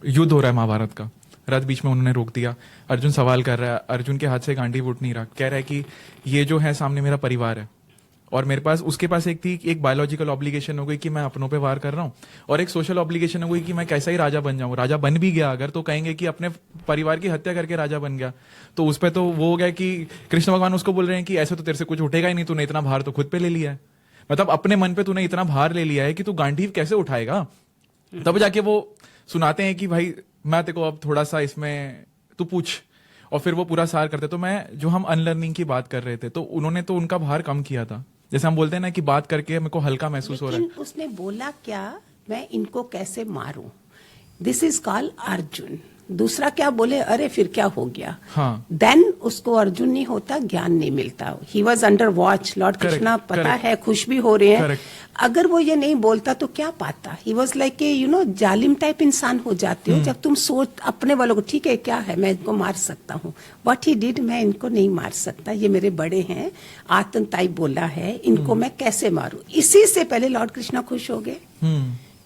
युद्ध हो रहा है महाभारत का, रथ बीच में उन्होंने रोक दिया, अर्जुन सवाल कर रहा है, अर्जुन के हाथ से गांडीव उठ नहीं रहा, कह रहा है कि ये जो है सामने मेरा परिवार है और मेरे पास, उसके पास एक बायोलॉजिकल ऑब्लिगेशन हो गई कि मैं अपनों पे वार कर रहा हूँ, और एक सोशल ऑब्लिगेशन हो गई कि मैं कैसा ही राजा बन जाऊं, राजा बन भी गया अगर तो कहेंगे कि अपने परिवार की हत्या करके राजा बन गया, तो उस पर तो वो हो गया कि कृष्ण भगवान उसको बोल रहे हैं कि ऐसे तो तेरे से कुछ उठेगा ही नहीं, तूने इतना भार तो खुद पे ले लिया है, मतलब अपने मन पे तूने इतना भार ले लिया है कि तू गांडीव कैसे उठाएगा। तब जाके वो सुनाते हैं कि भाई मैं तेरे को अब थोड़ा सा इसमें तू पूछ, और फिर वो पूरा सार करते। तो मैं, जो हम अनलर्निंग की बात कर रहे थे, तो उन्होंने तो उनका भार कम किया था, जैसे हम बोलते हैं ना कि बात करके मेरे को हल्का महसूस हो रहा है। उसने बोला क्या, मैं इनको कैसे मारूं, दिस इज कॉल्ड अर्जुन। दूसरा क्या बोले, अरे फिर क्या हो गया, हाँ, देन उसको अर्जुन नहीं होता, ज्ञान नहीं मिलता। He was under watch, Lord Krishna पता है, खुश भी हो रहे हैं। अगर वो ये नहीं बोलता तो क्या पाता। ही वॉज लाइक ए जालिम टाइप इंसान हो जाते हो जब तुम सोच अपने वालों को, ठीक है क्या है मैं इनको मार सकता हूँ, व्हाट ही डिड, मैं इनको नहीं मार सकता, ये मेरे बड़े हैं, आतंकताई बोला है, इनको मैं कैसे मारूं। इसी से पहले लॉर्ड कृष्णा खुश हो गए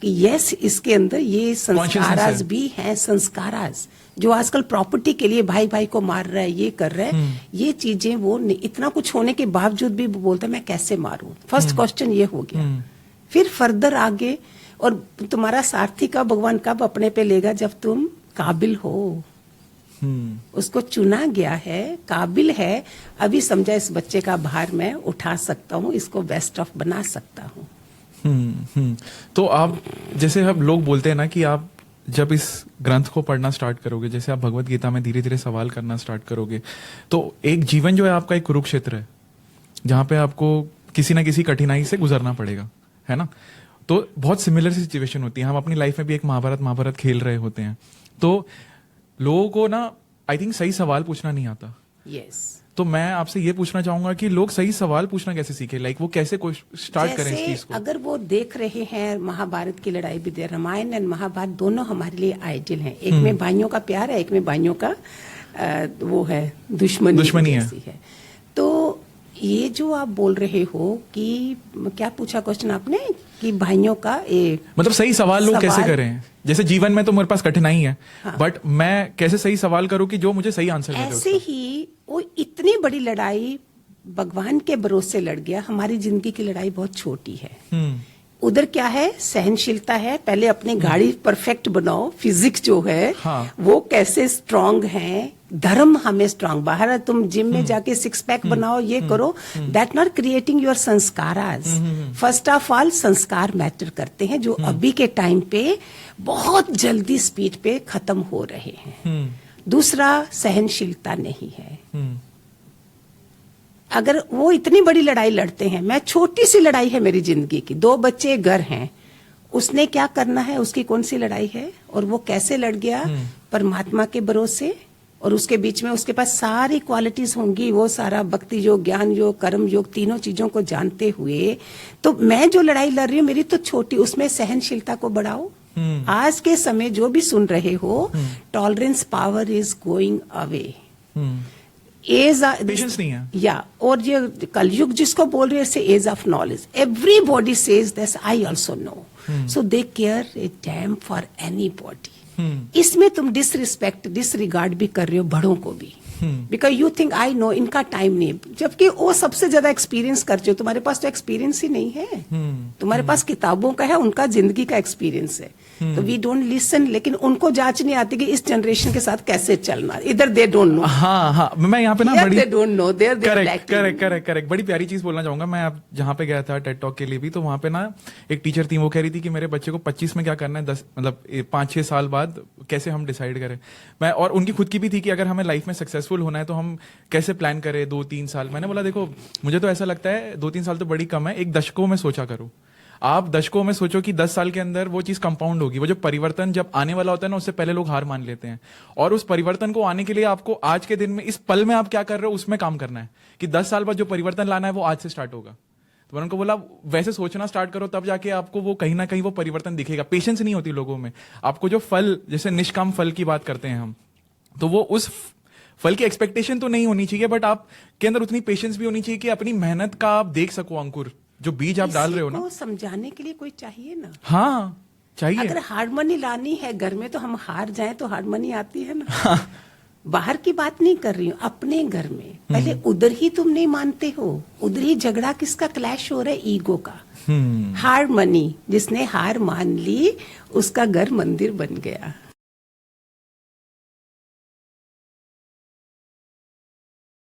कि यस, इसके अंदर ये संस्काराज भी हैं, संस्काराज जो आजकल प्रॉपर्टी के लिए भाई भाई को मार रहा है, ये कर रहा है, ये चीजें वो इतना कुछ होने के बावजूद भी वो बोलता है मैं कैसे मारूं। फर्स्ट क्वेश्चन ये हो गया। फिर फर्दर आगे, और तुम्हारा सारथी का भगवान कब अपने पे लेगा, जब तुम काबिल हो। उसको चुना गया है, काबिल है, अभी समझा इस बच्चे का भार मैं उठा सकता हूँ, इसको बेस्ट ऑफ बना सकता हूँ। तो आप, जैसे अब लोग बोलते हैं ना कि आप जब इस ग्रंथ को पढ़ना स्टार्ट करोगे, जैसे आप भगवत गीता में धीरे धीरे सवाल करना स्टार्ट करोगे, तो एक जीवन जो है आपका एक कुरुक्षेत्र है, जहां पे आपको किसी ना किसी कठिनाई से गुजरना पड़ेगा, है ना। तो बहुत सिमिलर सिचुएशन होती है, हम अपनी लाइफ में भी एक महाभारत खेल रहे होते हैं। तो लोगों को ना, आई थिंक सही सवाल पूछना नहीं आता। यस। तो मैं आपसे ये पूछना चाहूंगा कि लोग सही सवाल पूछना कैसे सीखे, लाइक वो कैसे स्टार्ट करें इस चीज को। अगर वो देख रहे हैं महाभारत की लड़ाई भी दे, रामायण एंड महाभारत दोनों हमारे लिए आइडियल हैं। एक में भाइयों का प्यार है, एक में भाइयों का वो है दुश्मनी है। तो ये जो आप बोल रहे हो कि क्या पूछा क्वेश्चन आपने, कि भाइयों का मतलब सही सवाल लोग कैसे करें, जैसे जीवन में तो मेरे पास कठिनाई है, हाँ, बट मैं कैसे सही सवाल करूं कि जो मुझे सही आंसर मिले। ऐसे ही वो इतनी बड़ी लड़ाई भगवान के भरोसे लड़ गया, हमारी जिंदगी की लड़ाई बहुत छोटी है। उधर क्या है, सहनशीलता है, पहले अपनी गाड़ी परफेक्ट बनाओ, फिजिक्स जो है हाँ, वो कैसे स्ट्रांग है, धर्म हमें स्ट्रांग, बाहर तुम जिम में जाके सिक्स पैक बनाओ, ये करो, दैट नॉट क्रिएटिंग योर संस्काराज। फर्स्ट ऑफ ऑल संस्कार मैटर करते हैं, जो अभी के टाइम पे बहुत जल्दी स्पीड पे खत्म हो रहे हैं। दूसरा, सहनशीलता नहीं है। अगर वो इतनी बड़ी लड़ाई लड़ते हैं, मैं छोटी सी लड़ाई है मेरी जिंदगी की, 2 बच्चे घर हैं, उसने क्या करना है, उसकी कौन सी लड़ाई है, और वो कैसे लड़ गया, परमात्मा के भरोसे, और उसके बीच में उसके पास सारी क्वालिटीज होंगी, वो सारा भक्ति योग, ज्ञान योग, कर्म योग, तीनों चीजों को जानते हुए। तो मैं जो लड़ाई लड़ रही हूँ मेरी तो छोटी, उसमें सहनशीलता को बढ़ाओ। आज के समय जो भी सुन रहे हो, tolerance power is going away, as patience नहीं है, या और ये कलयुग जिसको बोल रहे हैं, age of knowledge, everybody says this, I also know, so they care a damn for anybody. इसमें तुम डिसरिस्पेक्ट, डिसरिगार्ड भी कर रहे हो बड़ों को भी, because you think I know, इनका टाइम नहीं, जबकि वो सबसे ज्यादा एक्सपीरियंस करते हो। तुम्हारे पास तो एक्सपीरियंस ही नहीं है, तुम्हारे पास किताबों का है, उनका जिंदगी का एक्सपीरियंस है। तो वी डोंट लिसन, लेकिन उनको जांच नहीं आती कि इस जनरेशन के साथ कैसे चलना, इधर दे डोंट नो। हाँ हाँ, मैं यहाँ पे ना बड़ी they don't know, their correct बड़ी प्यारी चीज बोलना चाहूंगा मैं। आप जहाँ पे गया था टेड टॉक के लिए भी, तो वहां पे ना एक टीचर थी, वो कह रही थी कि मेरे बच्चे को 25 में क्या करना है, 10 मतलब 5-6 साल बाद कैसे हम डिसाइड करें। मैं, और उनकी खुद की भी थी कि अगर हमें लाइफ में सक्सेसफुल होना है तो हम कैसे प्लान करें 2-3 साल। मैंने बोला देखो, मुझे तो ऐसा लगता है 2-3 साल तो बड़ी कम है, एक दशकों में सोचा करो। आप दशकों में सोचो कि 10 साल के अंदर वो चीज कंपाउंड होगी। वो जो परिवर्तन जब आने वाला होता है ना, उससे पहले लोग हार मान लेते हैं, और उस परिवर्तन को आने के लिए आपको आज के दिन में, इस पल में आप क्या कर रहे हो उसमें काम करना है, कि 10 साल बाद जो परिवर्तन लाना है वो आज से स्टार्ट होगा। तो मैंने उनको बोला वैसे सोचना स्टार्ट करो, तब जाके आपको वो कहीं ना कहीं वो परिवर्तन दिखेगा। पेशेंस नहीं होती लोगों में। आपको जो फल, जैसे निष्काम फल की बात करते हैं हम, तो वो उस फल की एक्सपेक्टेशन तो नहीं होनी चाहिए, बट आप के अंदर उतनी पेशेंस भी होनी चाहिए कि अपनी मेहनत का आप देख सको अंकुर, जो बीज आप डाल रहे हो ना। समझाने के लिए कोई चाहिए ना। हाँ, चाहिए। अगर हारमोनी लानी है घर में तो हम हार जाएं तो हारमोनी आती है ना। बाहर की बात नहीं कर रही हूँ, अपने घर में पहले उधर ही तुम नहीं मानते हो, उधर ही झगड़ा किसका क्लैश हो रहा है, ईगो का। हारमोनी, जिसने हार मान ली उसका घर मंदिर बन गया।